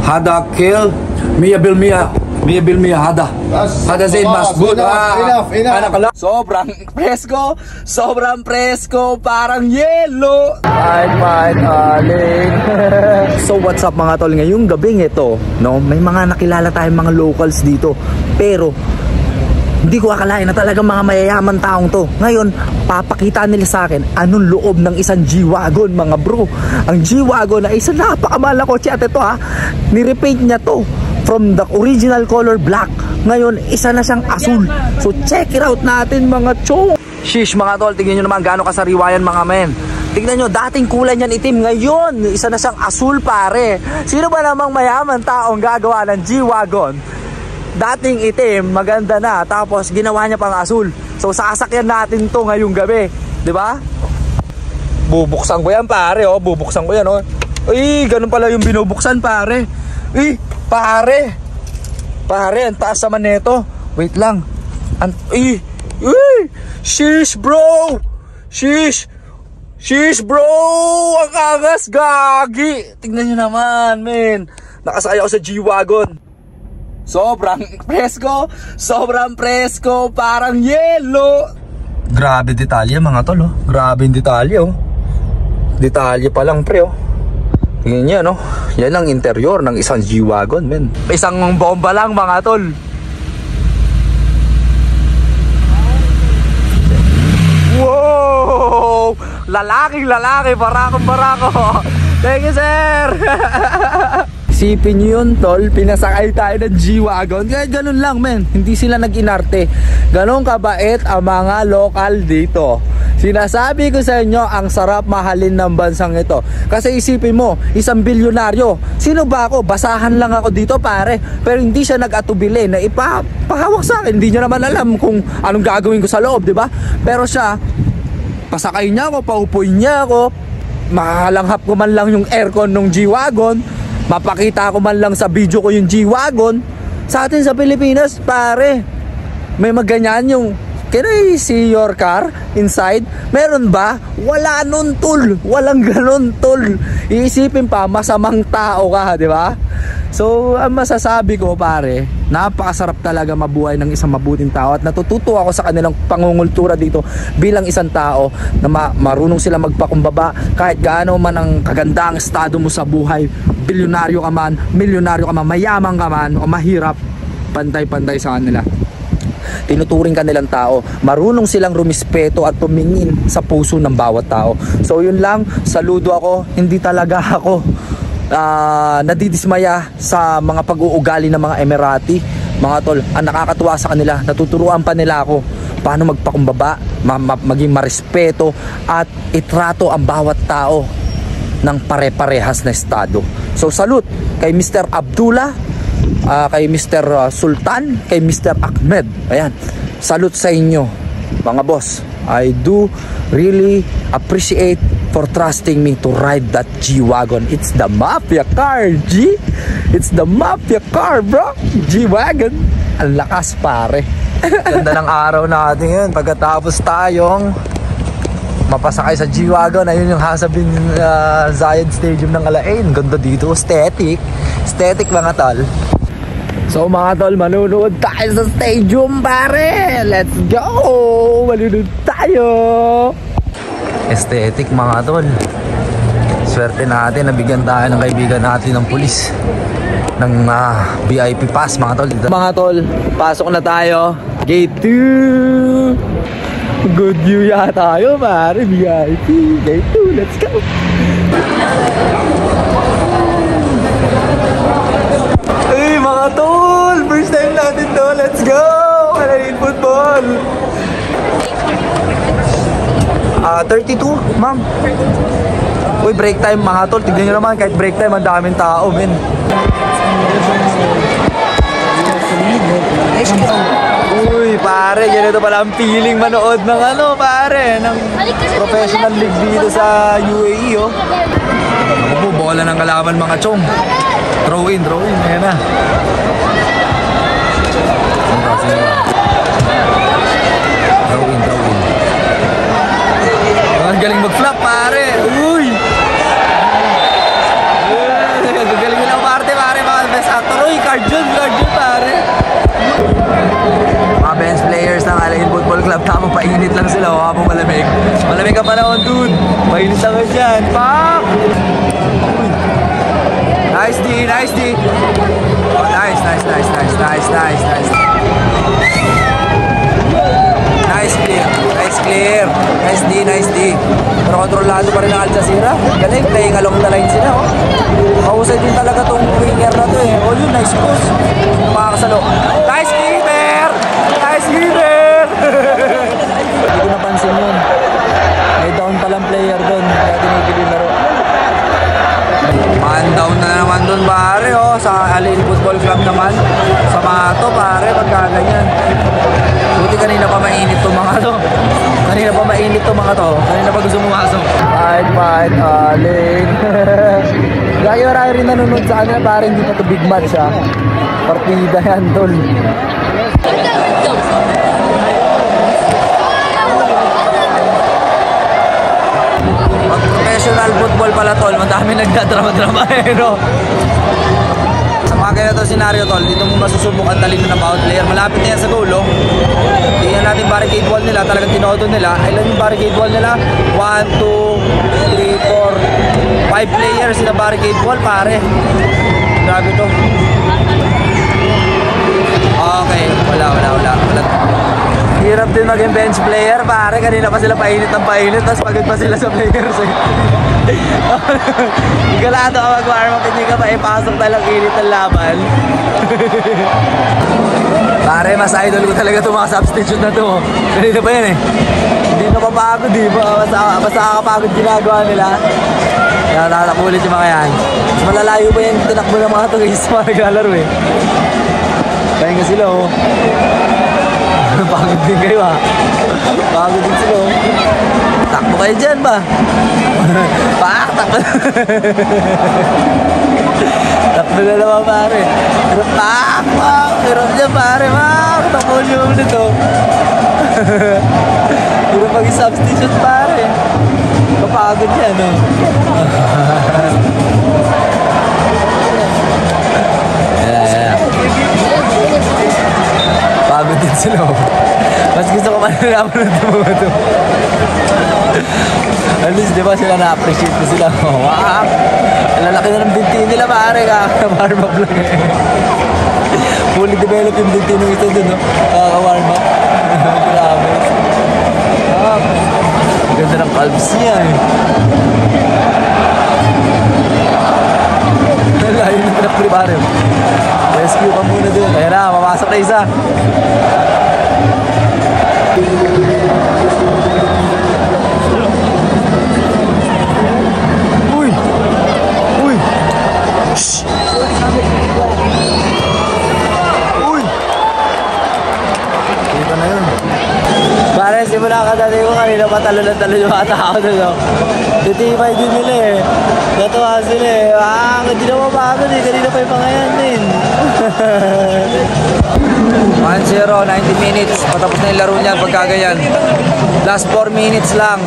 Hada kill. Mia Bilmia Hada. Hada Zain mas good. Enough. Sobrang presko, parang yellow. Fine, aling. So what's up mga tol, ngayong gabing ito, no, may mga nakilala tayong mga locals dito. Pero hindi ko akalain na talagang mga mayayaman taong to. Ngayon, papakita nila sa akin anong loob ng isang G-Wagon, mga bro. Ang G-Wagon ay isang napakamahal na kotse. At ito nirepaint niya to from the original color black. Ngayon, isa na siyang asul. So check it out natin mga chong. Shish mga tol, tingnan nyo naman gaano kasariwa yan mga men. Tingnan nyo, dating kulay niyan itim. Ngayon, isa na siyang asul pare. Sino ba namang mayaman taong gagawa ng G-Wagon? Dating itim, maganda na, tapos ginawa niya pang asul. So sasakyan natin to ngayong gabi, di ba? Bubuksan ko yan pare, bubuksan ko yan, Uy, ganun pala yung binubuksan pare. Uy, pare, ang taas naman nito. Wait lang. Uy, sheesh bro. Sheesh bro, ang angas, gagi. Tignan nyo naman, men. Nakasakay ako sa G-Wagon. Sobrang presko, parang yellow. Grabe detalye mga tol, Grabe yung detalye, Detalye pa lang pre, Tingnan niyo, Yan ang interior ng isang G-Wagon, men. Isang bomba lang mga tol. Wow! Lalaki, barako. Thank you, sir. Isipin nyo yun tol, pinasakay tayo ng G-Wagon. Kaya ganun lang men, hindi sila nag-inarte. Ganun kabait ang mga lokal dito. Sinasabi ko sa inyo, ang sarap mahalin ng bansang ito. Kasi isipin mo, isang bilyonaryo. Sino ba ako? Basahan lang ako dito pare. Pero hindi siya nag-atubili na ipahawak sa akin. Hindi niya naman alam kung anong gagawin ko sa loob, di ba? Pero siya, pasakay niya ako, paupuin niya ako, makalanghap ko man lang yung aircon ng G-Wagon, mapakita ko man lang sa video ko yung G-Wagon. Sa atin sa Pilipinas pare, may maganyan yung can I see your car inside? Meron ba? Wala nun tol. Walang ganun tol. Iisipin pa masamang tao ka, di ba? So ang masasabi ko pare, napakasarap talaga mabuhay ng isang mabuting tao. At natututo ako sa kanilang pangungultura dito bilang isang tao na marunong sila magpakumbaba. Kahit gaano man ang kaganda ang estado mo sa buhay, bilyonaryo ka man, milyonaryo ka man, mayaman ka man o mahirap, pantay-pantay sa kanila. Tinuturing ka nilang tao, marunong silang rumispeto at tumingin sa puso ng bawat tao. So yun lang, saludo ako. Hindi talaga ako nadidismaya sa mga pag-uugali ng mga Emirati. Mga tol, ang nakakatuwa sa kanila, natuturuan pa nila ako paano magpakumbaba, maging marespeto at itrato ang bawat tao ng pare-parehas na estado. So salute kay Mr. Abdullah, kay Mr. Sultan, kay Mr. Ahmed. Ayan, salute sa inyo mga boss. I do really appreciate for trusting me to ride that G-Wagon. It's the mafia car, G. It's the mafia car, bro. G-Wagon. Ang lakas pare. Ganda ng araw natin yun. Pagkatapos tayong mapasakay sa G-Wagon, ayun yung hasabin Zayed Stadium ng Alain. Ganda dito, aesthetic mga tol. So mga tol, manunood tayo sa stadium pare. Let's go. Manunood tayo. Aesthetic mga tol. Swerte natin, nabigyan tayo ng kaibigan natin ng pulis ng VIP pass mga tol. Mga tol, pasok na tayo. Gate 2. Good view yata tayo pare. VIP. Gate 2, let's go. Hey mga tol, first time natin to. Let's go. Alain football. 32, ma'am. Uy, break time mga tol. Tignan nyo naman, kahit break time, ang daming tao, men. Uy, pare, ganito pala ang feeling manood ng pare, ng professional league dito sa UAE, Ako po, bola ng kalaban mga chong. Throw in, ayan na. Throw in. Ang galing mag-flop pare. Uy! back. Nice D, nice D. Oh, nice. Nice clear. Nice D. Pero kontrolado pa rin ang Al Jazeera. Galing, playing along the line sila, oh. Mahusay din talaga tong winger na to, eh. Oh, yun, nice cross. Makakasalo. Nice keeper! Hindi ko napansin yun. May down palang player doon. Kaya tinigil yung laro. Man down na naman doon, pare, oh. Sa Al-Ain Football Club naman. Sa Mato, pare, pagkaganyan. Buti kanina pa mainit to mga to. Kanina pa gusto pumasok. Fight, Al-Ain. Lagi marami rin nanonood sa kanila, pare, hindi pa to big match, ha. Partida yan, tol. Professional football pala, tol. Madami nagdadrama-drama, eh, no? Sa mga ganito scenario, tol, dito mo masusubok ang talino ng bawat player. Malapit na yan sa goal, oh. Tingnan natin barricade wall nila. Talagang tinodo nila. Ilan yung barricade wall nila? 1, 2, 3, 4, 5 players na barricade wall, pare. Grabe to. Okay, wala. Hirap din maging bench player, pare. Kanina pa sila painit, tapos pagod pa sila sa players, eh. Galado ka mag-warm up, hindi ka pa ipasok talang init ng laban. Pare, mas idol ko talaga itong mga substitute na to. Kanina pa yan, eh. Hindi napapagod, di ba? Basta kakapagod ginagawa nila. Kaya tatakulit yung mga yan. Mas malalayo pa yung tinakbo ng mga to, guys, sa mga naglalaro, eh. Kaya nga sila, oh. Pagod din kayo, ha. Pagod din sila, oh. Takbo kayo dyan ba? Takbo. Takbo na naman, pare. Takbo. Hirap dyan, pare. Takbo nyo ulit, oh. Hirap mag-substitute, pare. Kapagod yan, oh. Pagod din sila, oh. Mas gusto ko malalaman ng mga ito. At least, di ba sila na-appreciate ko sila? Wow! Lalaki na ng binti nila, pare. Kaka-warm up lang, eh. Fully develop yung binti nung ito dun, no? Kaka-warm up. Grabe. Ganda ng calves niya, eh. Layo na pinapuli, pare. Rescue ka muna dun. Ayan na, mamasok na isa. Uy! Shhh! Uy! Dito na yun. Pare, simula ka dati ko kanina patalo yung mga tao doon, no? Titibay din nila, eh. Natuwa sila, eh. Hindi na mapagod, eh. Kanina pa yung mga yan, din. 1-0, 90 minutes. Patapos na yung laro niyan pagkagayan. Last 4 minutes lang.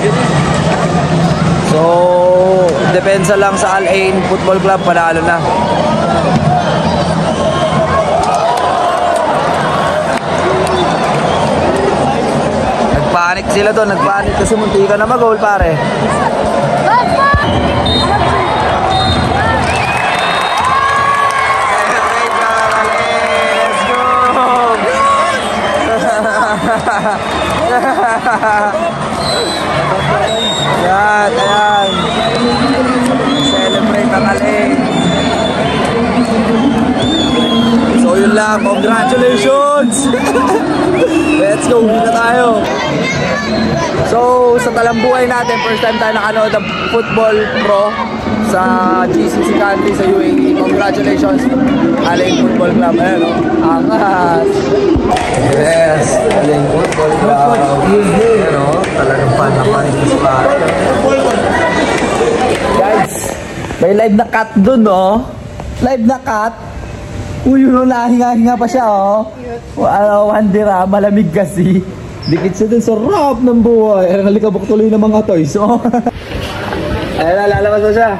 So, depensa lang sa Al-Ain Football Club. Panalo na. Nagpanik sila doon. Nagpanik kasi munti ka na mag-goal, pare. Ayan. Celebrate ang Al-Ain. So yun lang, congratulations. Let's go, uwi na tayo. So sa talambuhay natin, first time tayo nakanood ng Football Pro sa GCC country sa UAE. Congratulations, Al-Ain Football Club. Ayan, no? Angas. Yes, Al-Ain Football Club. Ayan, no? Talagang fan na fan ito sa guys, may live na cut dun, no? Live na cut. Uy, yun, nahinga-hinga pa siya, oh. Wandera, malamig kasi. Dikit siya dun sa rap ng buhay. Ayan, nalikabok tuloy ng mga toys, oh. Ayan, lalabas na siya.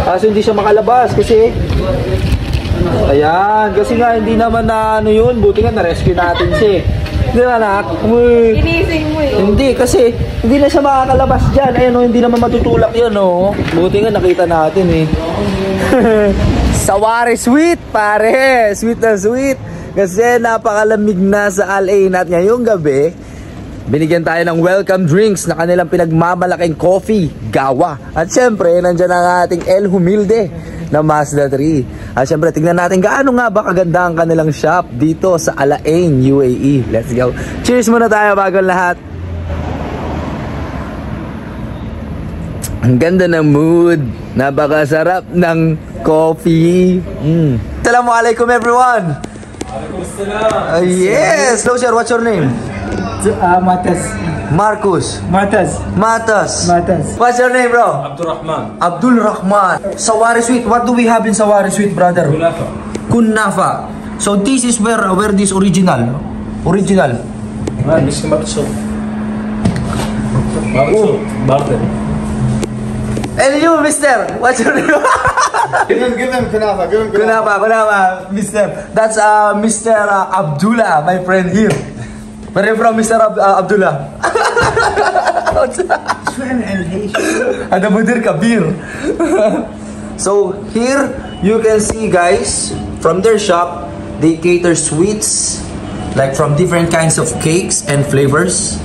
Kaso hindi siya makalabas kasi ayan, kasi nga hindi naman na ano yun. Buti nga na-rescue natin siya. Di ba, anak? Inising mo, eh. Hindi, kasi hindi na siya makakalabas dyan. Ayun o, hindi naman matutulak yan o. Buti nga nakita natin eh. Sawari sweet, pare. Sweet na sweet. Kasi napakalamig na sa Al-Ain at ngayong gabi, binigyan tayo ng welcome drinks na kanilang pinagmamalaking coffee, gawa. At syempre, nandyan ang ating El Humilde na Mazda 3. At syempre, tignan natin gaano nga ba kaganda ang kanilang shop dito sa Al-Ain, UAE. Let's go. Cheers muna tayo bago lahat. Ang ganda ng mood. Napakasarap ng coffee. Assalamualaikum everyone. Yes. Hello sir, what's your name? Matas. Marcus. Matas. What's your name, bro? Abdurrahman. Abdul Rahman. Sawari Sweet. What do we have in Sawari Sweet, brother? Kunafa. Kunafa. So this is where this original. Miski Mabso. Barter. And you, mister, what's your name? Give him Kunafa. Kunafa, mister. That's Mr. Abdullah, my friend here. Where are you from, Mr. Abdullah? Ada Mudir Kabir. So here you can see, guys, from their shop they cater sweets like from different kinds of cakes and flavors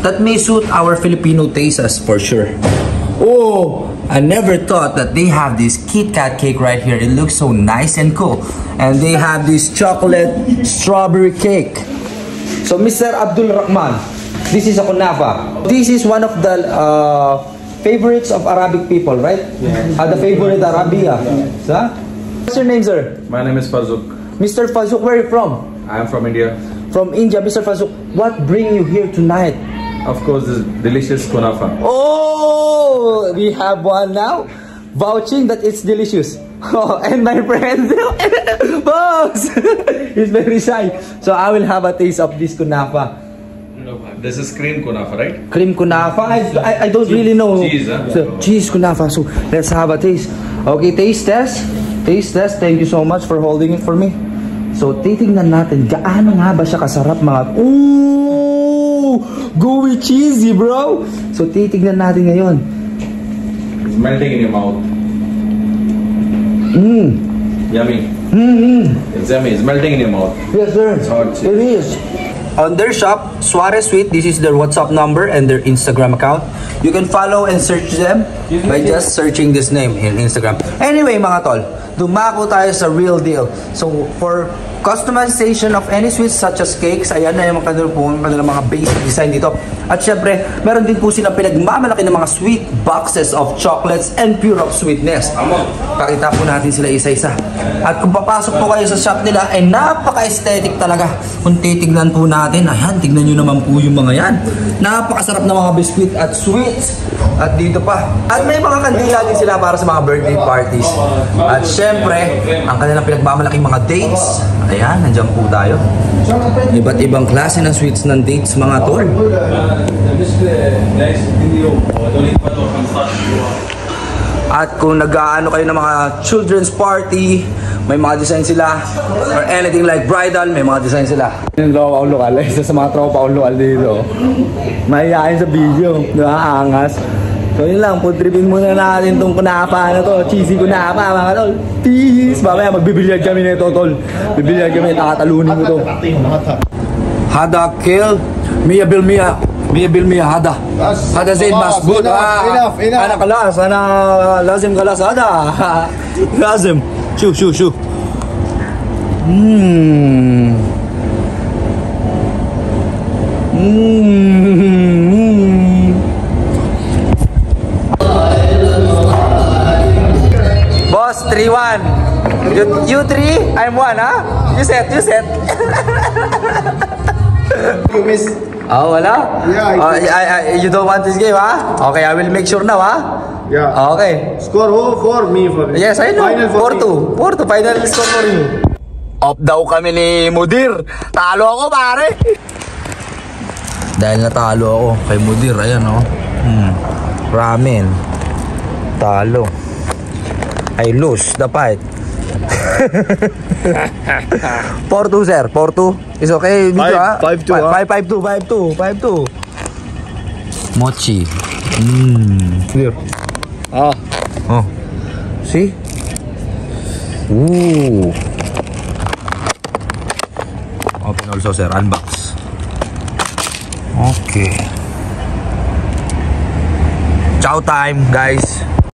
that may suit our Filipino tastes for sure. Oh, I never thought that they have this Kit Kat cake right here. It looks so nice and cool. And they have this chocolate strawberry cake. So Mr. Abdul Rahman, this is a kunafa. This is one of the favorites of Arabic people, right? Yeah. The favorite Arabia. Yeah. What's your name, sir? My name is Fazuk. Mr. Fazuk, where are you from? I am from India. From India, Mr. Fazuk. What bring you here tonight? Of course, this delicious kunafa. Oh, we have one now, vouching that it's delicious. Oh, and my friend, boss, he's very shy. So I will have a taste of this kunafa. This is cream kunafa, right? Cream kunafa. I don't really know. Cheese, huh? So, cheese kunafa. So let's have a taste. Okay, taste test. Taste test. Thank you so much for holding it for me. So titingnan natin gaano nga ba siya kasarap, mga. Ooh, gooey cheesy, bro. So titingnan natin ngayon. It's melting in your mouth. Yummy. It's yummy. It's melting in your mouth. Yes, sir. hot cheese. It is. On their shop, Suarez Sweet, this is their WhatsApp number and their Instagram account. You can follow and search them by just searching this name in Instagram. Anyway, mga tol, dumako tayo sa real deal. So, for customization of any sweets such as cakes, ayan na yung kanilang mga basic design dito. At syempre, meron din po silang pinagmamalaki ng mga sweet boxes of chocolates and pure of sweetness. Pakita po natin sila isa-isa. At kung papasok po kayo sa shop nila, ay napaka-aesthetic talaga. Kung titignan po natin, ayan, tignan nyo naman po yung mga yan. Napakasarap na mga biscuit at sweets. At dito pa. At may mga kandila din sila para sa mga birthday parties. At syempre, ang kanilang pinagmamalaking mga dates. Ayan, nandiyan po tayo. Iba't ibang klase ng sweets ng dates, mga tol. At kung nag-aano kayo ng mga children's party, may mga design sila. Or anything like bridal, may mga design sila. Yung tropa akong lokal, isa sa mga tropa akong lokal dito. Mahihain sa video, nakaangas. So yun lang, pudribin muna natin itong kunafa na to. Cheesy kunafa, mga tol. Peace! Mamaya magbibilyag kami nito, tol. Bibilyag kami, takatalunin mo to. Hada kill, Mia Bil Mia. Mia Bil Mia Hada. Hada Zaid Masbud. Enough. Ana kalas, ana lazim kalas hada. Lazim. Shoo. Boss, 3-1. You 3, I'm 1, huh? You set. You miss. Oh, wala? Yeah, you don't want this game, huh? Okay, I will make sure now, huh? Yeah. Okay. Score for me for Yes, I know. Final for 4-2. 4-2. Final score for you. Off daw kami ni Mudir. Talo ako, pare. Dahil natalo ako kay Mudir. Ayan, oh. Ramen. Talo. I lose the fight. 4-2, sir. 4-2. Is okay dito, ha? 5-2, 5-2. Mochi. Here. Oh. See? Ooh. Open also, sir. Unbox. Okay. Chow time, guys.